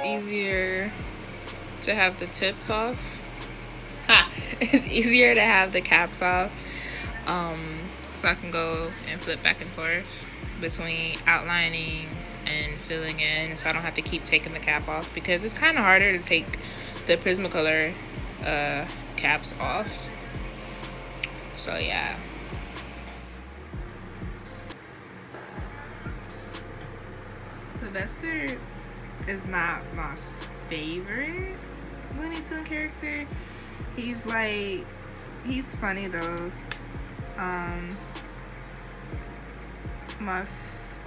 easier to have the tips off. It's easier to have the caps off. So I can go and flip back and forth between outlining and filling in, so I don't have to keep taking the cap off, because it's kind of harder to take the Prismacolor caps off. So yeah. Sylvester is not my favorite Looney Tune character. He's funny though.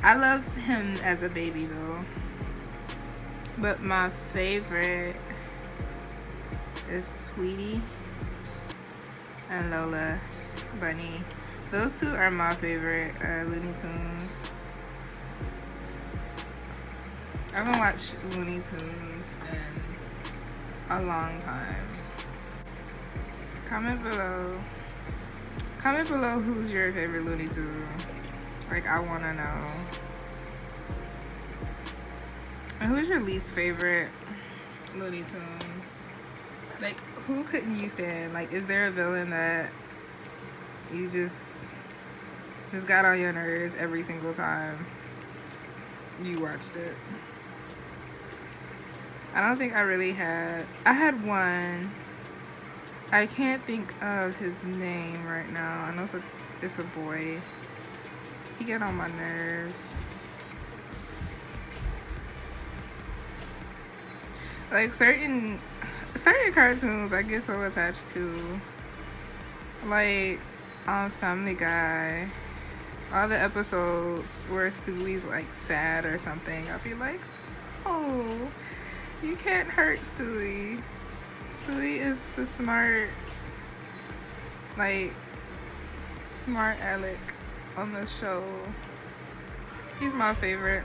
I love him as a baby though, but my favorite is Tweety and Lola Bunny. Those two are my favorite Looney Tunes. I haven't watched Looney Tunes in a long time. Comment below who's your favorite Looney Tune. Like, I want to know. And who's your least favorite Looney Tune? Like, who couldn't you stand? Like, is there a villain that you just got on your nerves every single time you watched it? I don't think I really had. I had one. I can't think of his name right now. I know it's a boy. He get on my nerves. Like certain cartoons I get so attached to. Like on Family Guy, all the episodes where Stewie's like sad or something, I'll be like, oh, you can't hurt Stewie. Stewie is the smart Alec on the show. He's my favorite.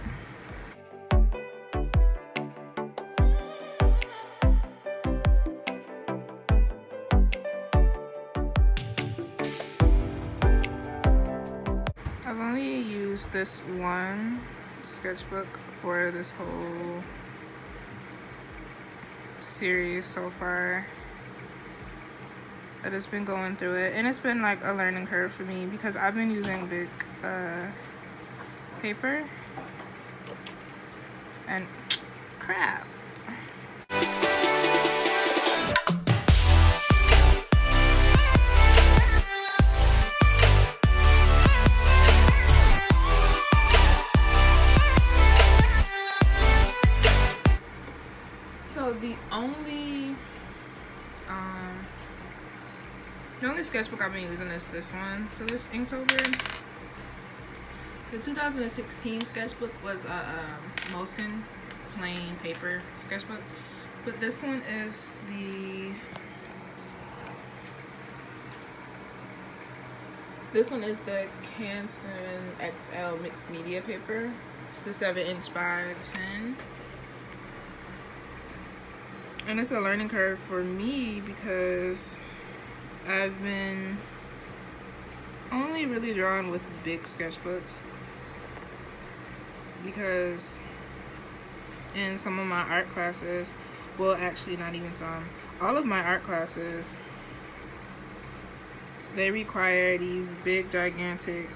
I've only used this one sketchbook for this whole series so far. I just been going through it, and it's been like a learning curve for me because I've been using big paper and crap. So the only sketchbook I've been using is this one for this Inktober. The 2016 sketchbook was a Moleskine plain paper sketchbook, but this one is the Canson XL mixed media paper. It's the 7" by 10. And it's a learning curve for me because I've been only really drawn with big sketchbooks, because in some of my art classes, well, actually not even some, all of my art classes, they require these big gigantic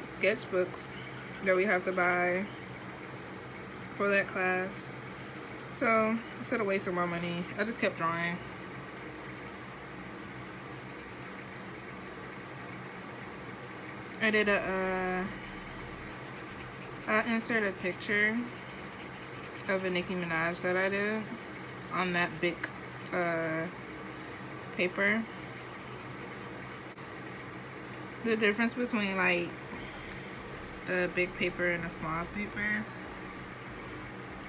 sketchbooks that we have to buy for that class. So instead of wasting my money, I just kept drawing. I did I inserted a picture of a Nicki Minaj that I did on that big paper. The difference between like the big paper and the small paper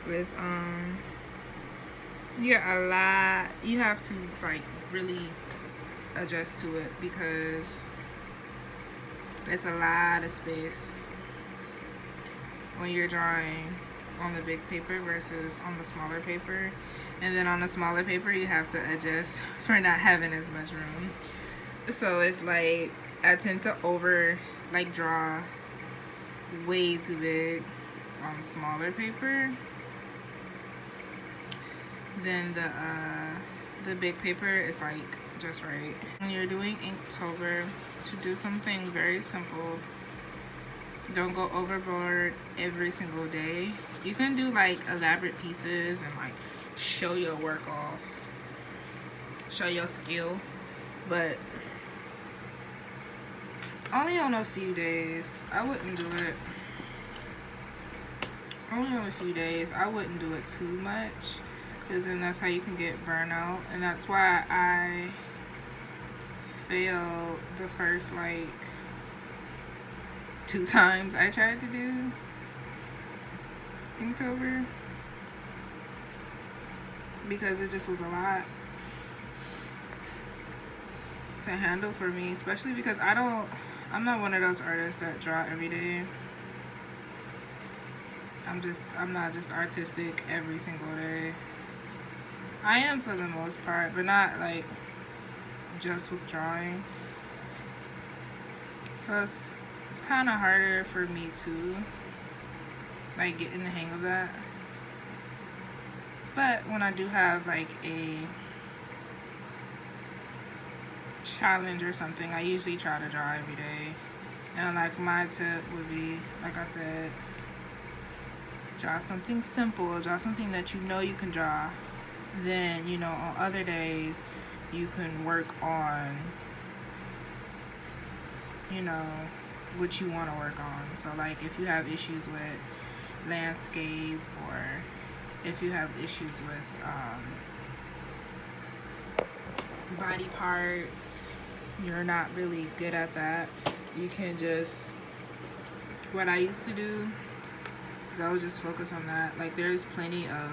is you have to like really adjust to it because there's a lot of space when you're drawing on the big paper versus on the smaller paper. And then on the smaller paper you have to adjust for not having as much room. So it's like I tend to draw way too big on smaller paper. Then the big paper is like just right. When you're doing Inktober, to do something very simple, don't go overboard every single day. You can do like elaborate pieces and like show your work off, show your skill, but only on a few days. I wouldn't do it. Only on a few days. I wouldn't do it too much, because then that's how you can get burnout, and that's why I failed the first like 2 times I tried to do Inktober, because it just was a lot to handle for me, especially because I'm not one of those artists that draw every day. I'm not just artistic every single day. I am for the most part, but not like just with drawing. So it's kind of harder for me to like get in the hang of that. But when I do have like a challenge or something, I usually try to draw every day. And like my tip would be, like I said, draw something simple, draw something that you know you can draw. Then, you know, on other days you can work on, you know, what you want to work on. So like if you have issues with landscape, or if you have issues with body parts, you're not really good at that, you can just, what I used to do is I would just focus on that. Like there's plenty of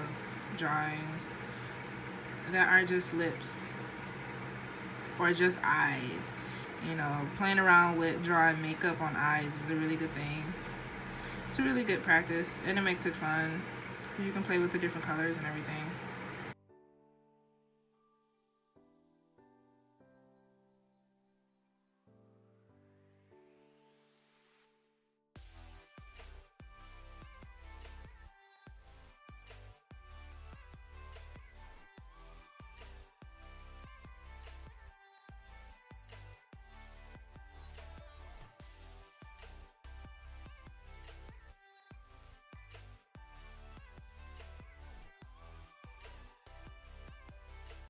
drawings that are just lips or just eyes. You know, playing around with drawing makeup on eyes is a really good thing. It's a really good practice, and it makes it fun. You can play with the different colors and everything.